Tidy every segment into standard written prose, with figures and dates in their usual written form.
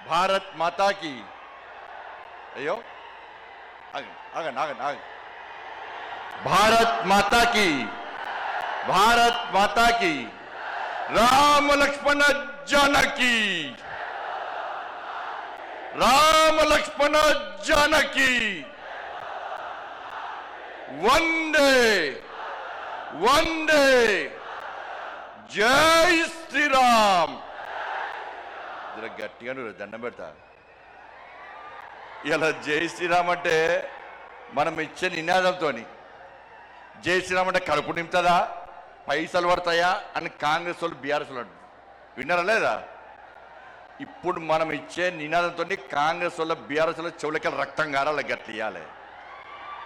భారత్ మాతాకి అయ్యో ఆగండి ఆగండి ఆగండి భారత్ మాతాకి భారత్ మాతాకి రామ లక్ష్మణ జానకి రామ లక్ష్మణ జానకి వందే వందే జై శ్రీరామ్. గట్టిగా దండం పెడతా. ఇలా జై శ్రీరామ్ అంటే మనం ఇచ్చే నినాదంతో జై శ్రీరామ్ అంటే కడుపు నింపుతుందా, పైసలు పడతాయా అని కాంగ్రెస్ వాళ్ళు బీఆర్ఎస్ వాళ్ళు విన్నారా లేదా? ఇప్పుడు మనం ఇచ్చే నినాదంతో కాంగ్రెస్ వాళ్ళ బీఆర్ఎస్ వాళ్ళ చెవులకి రక్తం గారాల గట్టి ఇవ్వాలి.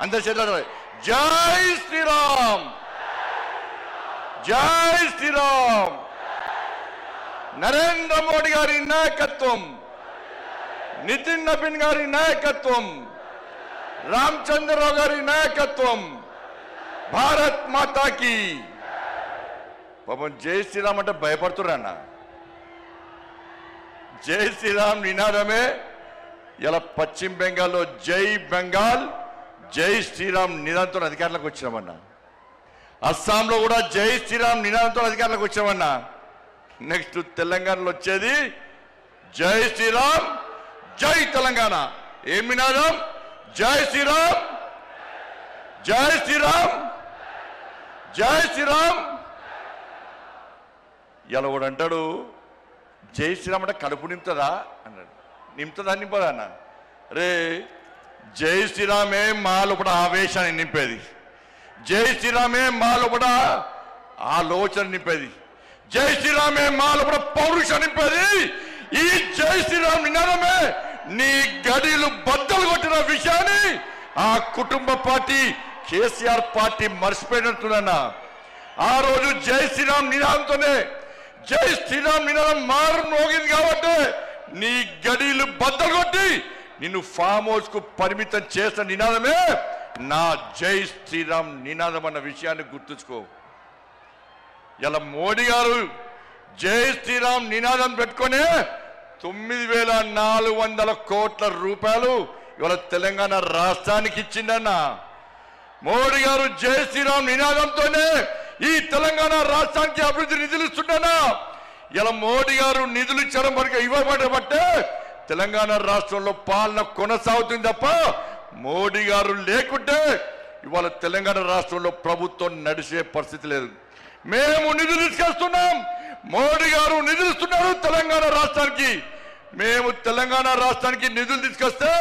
అందరి చేతులు జై శ్రీరామ్ జై శ్రీరామ్. నరేంద్ర మోడీ గారి నాయకత్వం, నితిన్ నబీన్ గారి నాయకత్వం, రామచంద్రరావు గారి నాయకత్వం, భారత్ మాతాకి. పాపం జై శ్రీరామ్ అంటే భయపడుతున్నా. జై శ్రీరామ్ నినాదమే ఇలా పశ్చిమ బెంగాల్లో జై బెంగాల్ జై శ్రీరామ్ నినాదంతో అధికారంలోకి వచ్చామన్నా. అస్సాంలో కూడా జై శ్రీరామ్ నినాదంతో అధికారంలోకి వచ్చామన్నా. నెక్స్ట్ తెలంగాణలో వచ్చేది జై శ్రీరామ్ జై తెలంగాణ. ఏం నినాదం? జై శ్రీరామ్ జై శ్రీరామ్ జై శ్రీరామ్. ఇలా కూడా అంటాడు జై శ్రీరామ్ అంటే కడుపు నింపుతుందా అన్నాడు. నింపుతుందా నింపదా అన్న? రే జై శ్రీరామే మా లోపల ఆవేశాన్ని నింపేది, జై శ్రీరామే మా లోపల ఆలోచన నింపేది, జై శ్రీరామే మా లోపల పౌరుషం నింపేది. ఈ జై శ్రీరామ్ నినాదమే నీ గడిలు బద్దలు కొట్టిన విషయాన్ని ఆ కుటుంబ పార్టీ కేసీఆర్ పార్టీ మర్చిపోయినట్టున్నా. ఆ రోజు జై శ్రీరామ్ నినాదంతోనే జై శ్రీరామ్ నినాదం మారు మోగింది కాబట్టి నీ గడిలు బద్దలు కొట్టి నిన్ను ఫామ్ హౌస్ కు పరిమితం చేసిన నినాదమే నా జై శ్రీరామ్ నినాదం అన్న విషయాన్ని గుర్తుంచుకో. ఇలా మోడీ గారు జై శ్రీరామ్ నినాదం పెట్టుకునే 9,400 కోట్ల రూపాయలు ఇవాళ తెలంగాణ రాష్ట్రానికి ఇచ్చిందన్న. మోడీ గారు జై శ్రీరామ్ నినాదంతోనే ఈ తెలంగాణ రాష్ట్రానికి అభివృద్ధి నిధులు ఇస్తుండనా. ఇలా మోడీ గారు నిధులు ఇచ్చడం వరకు ఇవ్వబడబట్టే తెలంగాణ రాష్ట్రంలో పాలన కొనసాగుతుంది తప్ప మోడీ గారు లేకుంటే ఇవాళ తెలంగాణ రాష్ట్రంలో ప్రభుత్వం నడిచే పరిస్థితి లేదు. మేము నిధులు తీసుకొస్తున్నాం, మోడీ గారు నిధులు ఇస్తున్నారు తెలంగాణ రాష్ట్రానికి. మేము తెలంగాణ రాష్ట్రానికి నిధులు తీసుకొస్తే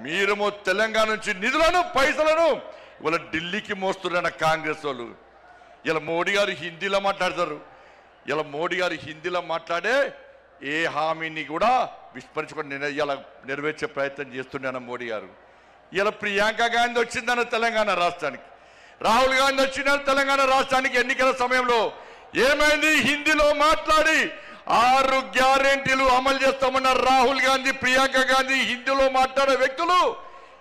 మీరేమో తెలంగాణ నుంచి నిధులను పైసలను ఇవాళ ఢిల్లీకి మోస్తున్న కాంగ్రెస్ వాళ్ళు. ఇలా మోడీ గారు హిందీలో మాట్లాడతారు. ఇలా మోడీ గారు హిందీలో మాట్లాడే ఏ హామీని కూడా విస్మరించుకొని ఇలా నెరవేర్చే ప్రయత్నం చేస్తున్నాను మోడీ గారు. ఇలా ప్రియాంక గాంధీ వచ్చిందన్న తెలంగాణ రాష్ట్రానికి, రాహుల్ గాంధీ వచ్చినారు తెలంగాణ రాష్ట్రానికి ఎన్నికల సమయంలో. ఏమైంది? హిందీలో మాట్లాడి 6 గ్యారెంటీలు అమలు చేస్తామన్న రాహుల్ గాంధీ, ప్రియాంక గాంధీ హిందీలో మాట్లాడే వ్యక్తులు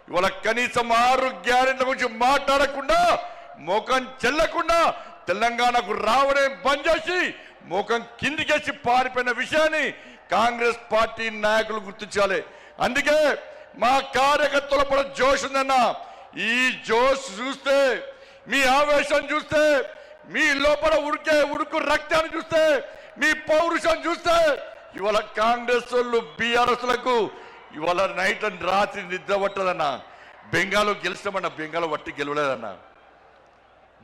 ఇవాళ కనీసం 6 గ్యారెంటీల గురించి మాట్లాడకుండా ముఖం చెల్లకుండా తెలంగాణకు రావడం బంద్ చేసి ముఖం కిందికేసి పారిపోయిన విషయాన్ని కాంగ్రెస్ పార్టీ నాయకులు గుర్తించాలి. అందుకే మా కార్యకర్తల పట్ల జోష్ ఉందన్న. ఈ జోష్ చూస్తే, మీ ఆవేశం చూస్తే, మీ లోపల ఉడుకు రక్తాన్ని చూస్తే, మీ పౌరుషం చూస్తే ఇవాళ కాంగ్రెస్ వాళ్ళు బీఆర్ఎస్లకు ఇవాళ నైట్ అండ్ రాత్రి నిద్ర పట్టదన్న. బెంగాల్లో గెలుస్తామన్నా, బెంగాల్ వట్టి గెలవలేదన్న,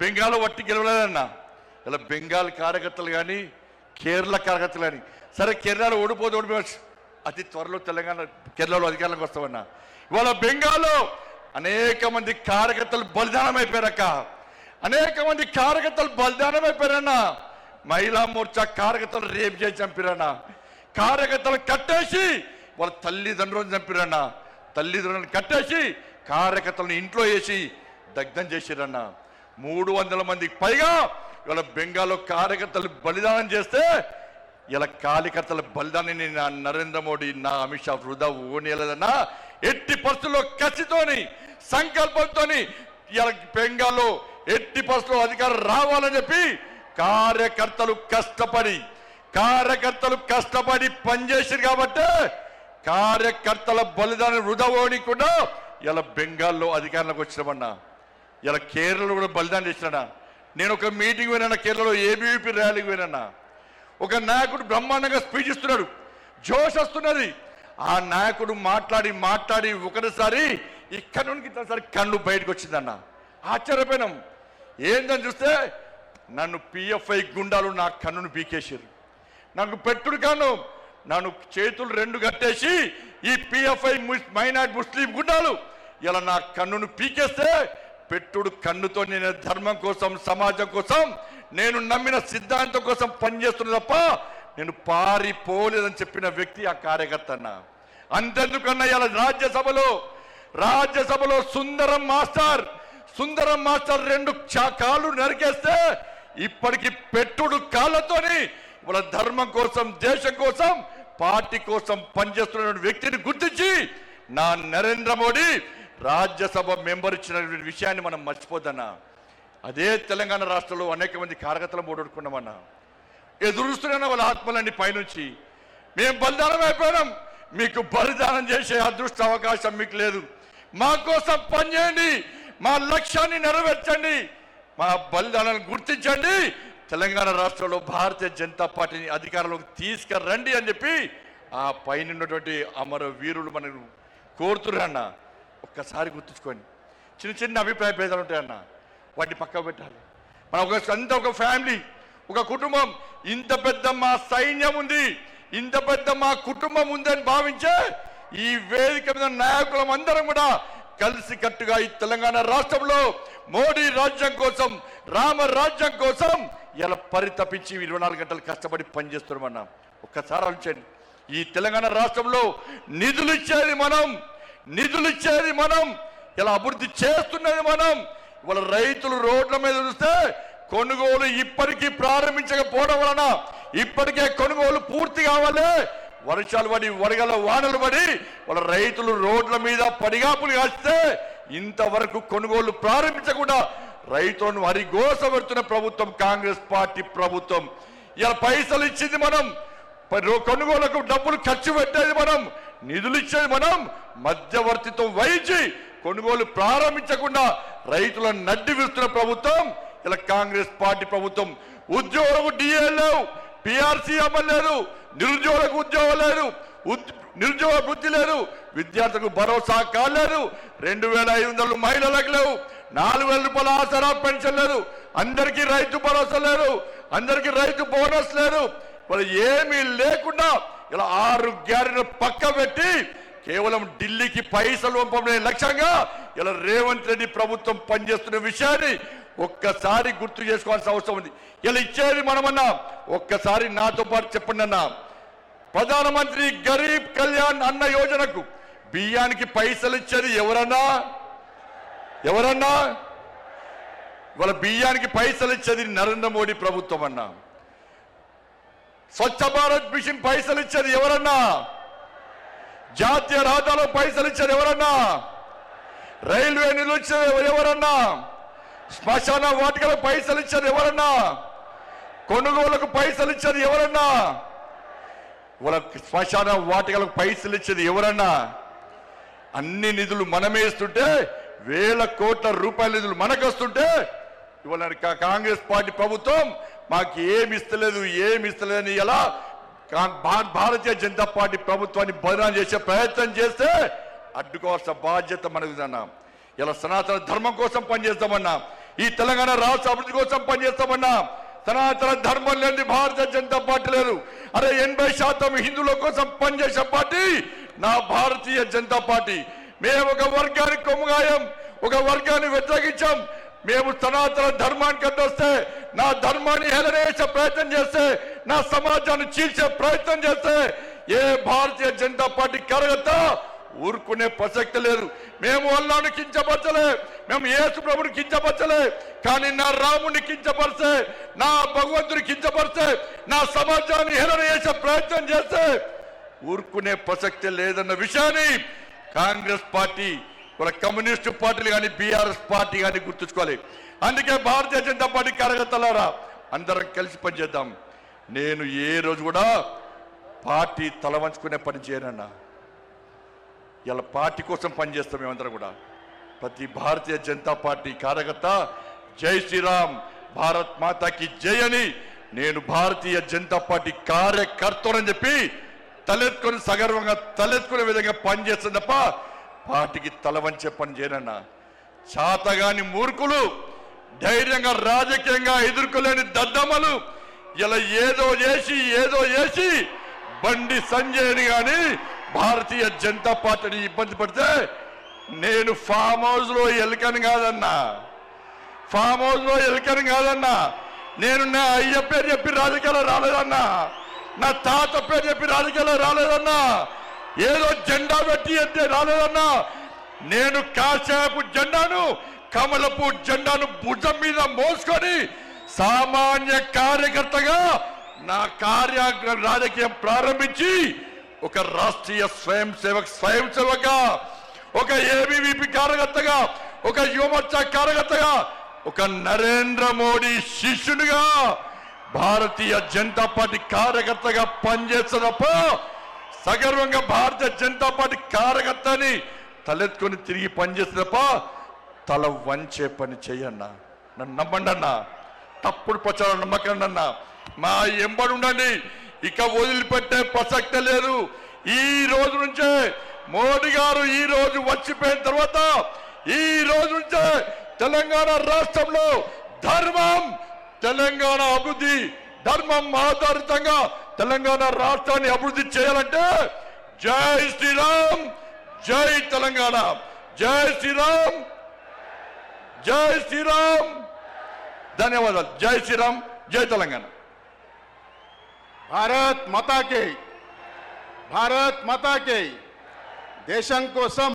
బెంగాల్ వట్టి గెలవలేదన్న. ఇలా బెంగాల్ కార్యకర్తలు కానీ కేరళ కార్యకర్తలు కానీ, సరే కేరళలో ఓడిపోవచ్చు, అతి త్వరలో కేరళలో అధికారంలోకి వస్తామన్నా. ఇవాళ బెంగాల్లో అనేక మంది కార్యకర్తలు బలిదానం అయిపోయారక్క, అనేక మంది కార్యకర్తలు బలిదానం అయిపోయారన్నా. మహిళా మోర్చా కార్యకర్తలు రేపు చేసి చంపిరన్నా, కార్యకర్తలు కట్టేసి వాళ్ళ తల్లిదండ్రులను చంపిరన్నా, తల్లిదండ్రులను కట్టేసి కార్యకర్తలను ఇంట్లో వేసి దగ్ధం చేసిరన్నా. 300 మందికి పైగా ఇవాళ బెంగాల్లో కార్యకర్తలు బలిదానం చేస్తే ఇలా కార్యకర్తల బలిదానాన్ని నా నరేంద్ర మోడీ, నా అమిత్ షా వృధా ఓనేలేదన్నా. ఎట్టి పరిస్థితుల్లో కసితోని సంకల్పంతో ఇలా బెంగాల్లో ఎట్టి పరిస్థితుల్లో అధికారం రావాలని చెప్పి కార్యకర్తలు కష్టపడి పనిచేసారు కాబట్టి కార్యకర్తల బలిదానం వృధా పోనీయకుండా ఇలా బెంగాల్లో అధికారంలోకి వచ్చినామన్నా, ఇలా కేరళలో కూడా బలిదానం చేసినా. నేను ఒక మీటింగ్ పోయినా, కేరళలో ఏబీవీపీ ర్యాలీకి పోయినా. ఒక నాయకుడు బ్రహ్మాండంగా స్పీచ్ ఇస్తున్నాడు, జోష్ వస్తున్నది. ఆ నాయకుడు మాట్లాడి ఒకటిసారి ఇక్కడ నుండి ఇట్లసారి కన్ను బయటకు వచ్చిందన్న. ఆశ్చర్యపోయినాం. ఏందని చూస్తే నన్ను పిఎఫ్ఐ గుండాలు నా కన్నును పీకేసారు. నాకు పెట్టుడు కాను, నన్ను చేతులు రెండు కట్టేసి ఈ పిఎఫ్ఐ మైనార్టీ ముస్లిం గుండాలు ఇలా నా కన్నును పీకేస్తే, పెట్టుడు కన్నుతో నేను ధర్మం కోసం, సమాజం కోసం, నేను నమ్మిన సిద్ధాంతం కోసం పనిచేస్తున్నా తప్ప నేను పారిపోలేదని చెప్పిన వ్యక్తి ఆ కార్యకర్త అన్న. అంతెందుకన్నా ఇలా రాజ్యసభలో సుందరం మాస్టర్ రెండు కాళ్ళు నరికేస్తే ఇప్పటికి పెట్టుడు కాళ్ళతోని వాళ్ళ ధర్మం కోసం, దేశం కోసం, పార్టీ కోసం పనిచేస్తున్న వ్యక్తిని గుర్తించి నా నరేంద్ర మోడీ రాజ్యసభ మెంబర్ ఇచ్చిన విషయాన్ని మనం మర్చిపోద్దన్నా. అదే తెలంగాణ రాష్ట్రంలో అనేక మంది కార్యకర్తలు ఓడొడుకున్నామన్నా. ఎదురుస్తున్నా వాళ్ళ ఆత్మలన్నీ పైనుంచి. మేము బలిదానం అయిపోయినాం, మీకు బలిదానం చేసే అదృష్ట అవకాశం మీకు లేదు. మా కోసం పనిచేయండి, మా లక్ష్యాన్ని నెరవేర్చండి, మా బలిదానాన్ని గుర్తించండి, తెలంగాణ రాష్ట్రంలో భారతీయ జనతా పార్టీని అధికారంలోకి తీసుకురండి అని చెప్పి ఆ పైన ఉన్నటువంటి అమర వీరులు మనకు కోరుతున్నా. ఒక్కసారి గుర్తుంచుకోండి. చిన్న అభిప్రాయ భేదాలు ఉంటాయన్న, వాటిని పక్కకు పెట్టాలి. మన ఒక ఫ్యామిలీ, ఒక కుటుంబం, ఇంత పెద్ద మా సైన్యం ఉంది, ఇంత పెద్ద మా కుటుంబం ఉందని భావించే ఈ వేదిక మీద నాయకులం అందరం కూడా కలిసి కట్టుగా ఈ తెలంగాణ రాష్ట్రంలో మోడీ రాజ్యం కోసం, రామ రాజ్యం కోసం ఇలా పరితపించి 24 గంటలు కష్టపడి పనిచేస్తున్నామన్నా. ఒక్కసారి ఆలోచించండి. ఈ తెలంగాణ రాష్ట్రంలో నిధులు ఇచ్చేది మనం, ఇలా అభివృద్ధి చేస్తున్నది మనం. ఇవాళ రైతులు రోడ్ల మీద చూస్తే కొనుగోలు ఇప్పటికీ ప్రారంభించకపోవడం వలన ఇప్పటికే కొనుగోలు పూర్తి కావాలి. వర్షాలు పడి, వడగల వానలు పడి వాళ్ళ రైతులు రోడ్ల మీద పడిగాపులు కాస్తే ఇంతవరకు కొనుగోలు ప్రారంభించకుండా రైతులను హరిగోస పెడుతున్న ప్రభుత్వం కాంగ్రెస్ పార్టీ ప్రభుత్వం. ఇలా పైసలు ఇచ్చింది మనం, కొనుగోలుకు డబ్బులు ఖర్చు పెట్టేది మనం, నిధులు ఇచ్చేది మనం, మధ్యవర్తిత్వం వహించి కొనుగోలు ప్రారంభించకుండా రైతులను నడ్డి విస్తున్న ప్రభుత్వం ఇలా కాంగ్రెస్ పార్టీ ప్రభుత్వం. ఉద్యోగులకు డిఏ లేవు, పిఆర్సీ అమలు లేదు, నిరుద్యోగులకు ఉద్యోగం లేదు, నిరుద్యోగ వృత్తి లేదు, విద్యార్థులకు భరోసా కాలేదు, 2500 మహిళలకు లేవు, 4000 రూపాయల ఆసరా పెన్షన్ లేదు, అందరికీ రైతు భరోసా లేదు, అందరికీ రైతు బోనస్ లేదు. వాళ్ళు ఏమీ లేకుండా ఇలా 6 గ్యారెంటీలు పక్క పెట్టి కేవలం ఢిల్లీకి పైసలు పంపడే లక్ష్యంగా ఇలా రేవంత్ రెడ్డి ప్రభుత్వం పనిచేస్తున్న విషయాన్ని ఒక్కసారి గుర్తు చేసుకోవాల్సిన అవసరం ఉంది. ఇలా ఇచ్చేది మనమన్నా. ఒక్కసారి నాతో పాటు చెప్పండి అన్నా. ప్రధానమంత్రి గరీబ్ కళ్యాణ్ అన్న యోజనకు బియ్యానికి పైసలు ఇచ్చేది ఎవరన్నా? ఇవాళ బియ్యానికి పైసలు ఇచ్చేది నరేంద్ర మోడీ ప్రభుత్వం అన్నా. స్వచ్ఛ భారత్ మిషన్ పైసలు ఇచ్చేది ఎవరన్నా? జాతీయ రహదారులో పైసలు ఇచ్చేది ఎవరన్నా? రైల్వే నిధులు ఇచ్చేది ఎవరన్నా? శ్మశాన వాటికలకు పైసలు ఇచ్చేది ఎవరన్నా? కొనుగోలుకు పైసలు ఇచ్చేది ఎవరన్నా? వాళ్ళ శ్మశాన వాటికలకు పైసలు ఇచ్చేది ఎవరన్నా? అన్ని నిధులు మనమే ఇస్తుంటే, వేల కోట్ల రూపాయల నిధులు మనకు వస్తుంటే ఇవాళ కాంగ్రెస్ పార్టీ ప్రభుత్వం మాకు ఏమి ఇస్తలేదని ఎలా భారతీయ జనతా పార్టీ ప్రభుత్వాన్ని బదనాం చేసే ప్రయత్నం చేస్తే అడ్డుకోవాల్సిన బాధ్యత మనకుదన్నా. ఇలా సనాతన ధర్మం కోసం పనిచేస్తామన్నా, ఈ తెలంగాణ రాష్ట్ర అభివృద్ధి కోసం పనిచేస్తామన్నా. సనాతన ధర్మం లేని భారతీయ జనతా పార్టీ లేదు. అరే 80% హిందువుల కోసం పనిచేసే పార్టీ నా భారతీయ జనతా పార్టీ. మేము ఒక వర్గానికి కొమ్ముగాయం, ఒక వర్గాన్ని వ్యతిరేకించాం. మేము సనాతన ధర్మానికి అడ్డొస్తే, నా ధర్మాన్ని హేళన చేసే ప్రయత్నం చేస్తే, నా సమాజాన్ని చీల్చే ప్రయత్నం చేస్తే ఏ భారతీయ జనతా పార్టీ కార్యకర్త ఊరుకునే ప్రసక్తి లేదు. మేము అల్లాను కించపరచలే, మేము యేసు ప్రభుని కించపరచలే, కానీ నా రాముని కించపరిస్తే, నా భగవంతుని కించపరిస్తే, నా సమాజాన్ని హేళన చేసే ప్రయత్నం చేస్తే ఊరుకునే ప్రసక్తి లేదన్న విషయాన్ని కాంగ్రెస్ పార్టీ, కమ్యూనిస్టు పార్టీలు కానీ బీఆర్ఎస్ పార్టీ కానీ గుర్తుంచుకోవాలి. అందుకే భారతీయ జనతా పార్టీ కార్యకర్తలారా అందరం కలిసి పనిచేద్దాం. నేను ఏ రోజు కూడా పార్టీ తల వంచుకునే పని చేయనన్నా. ఇలా పార్టీ కోసం పనిచేస్తాం మేమందరం కూడా. ప్రతి భారతీయ జనతా పార్టీ కార్యకర్త జై శ్రీరామ్, భారత్ మాతాకి జై అని, నేను భారతీయ జనతా పార్టీ కార్యకర్తలని చెప్పి తలెత్తుకొని సగర్వంగా తలెత్తుకునే విధంగా పనిచేస్తుంది తప్ప పార్టీకి తల వంచే పని చేయనన్నా. చాతగాని మూర్ఖులు, ధైర్యంగా రాజకీయంగా ఎదుర్కోలేని దద్దమ్మలు ఇలా ఏదో చేసి బండి సంజయ్ని కానీ భారతీయ జనతా పార్టీని ఇబ్బంది పడితే నేను ఫామ్ హౌస్ లో ఎలుకని కాదన్నా, నేను నా అయ్య పేరు చెప్పి రాజకీయాలు రాలేదన్నా, నా తాత పేరు చెప్పి రాజకీయాలు రాలేదన్నా, ఏదో జెండా పెట్టి అంటే రాలేదన్నా. నేను కాశాపు జెండాను, కమలపు జెండాను భుజం మీద మోసుకొని సామాన్య కార్యకర్తగా నా రాజకీయం ప్రారంభించి ఒక రాష్ట్రీయ స్వయం సేవక, ఒక ఏబీవీపీ కార్యకర్తగా, ఒక యువమోర్చా కార్యకర్తగా, ఒక నరేంద్ర మోడీ శిష్యునిగా భారతీయ జనతా పార్టీ కార్యకర్తగా పనిచేస్తున్నప్ప సగర్వంగా భారతీయ జనతా పార్టీ కార్యకర్తని తలెత్తుకొని తిరిగి పనిచేస్తున్నప్ప తల వంచే పని చెయ్యన్నా. నన్ను నమ్మండి అన్నా, తప్పుడు ప్రచారం నమ్మకండి అన్నా, మా ఎంబడి ఉండండి, ఇక వదిలిపెట్టే ప్రసక్తే లేదు. ఈ రోజు నుంచే మోడీ గారు ఈ రోజు వచ్చిపోయిన తర్వాత ఈ రోజు నుంచే తెలంగాణ రాష్ట్రంలో ధర్మం, తెలంగాణ అభివృద్ధి, ధర్మం ఆధారితంగా తెలంగాణ రాష్ట్రాన్ని అభివృద్ధి చేయాలంటే జై శ్రీరామ్, జై తెలంగాణ, జై శ్రీరామ్, జై శ్రీరామ్. ధన్యవాదాలు. జై శ్రీరామ్, జై తెలంగాణ. భారత్ మాతా కి, భారత్ మాతా కి. దేశం కోసం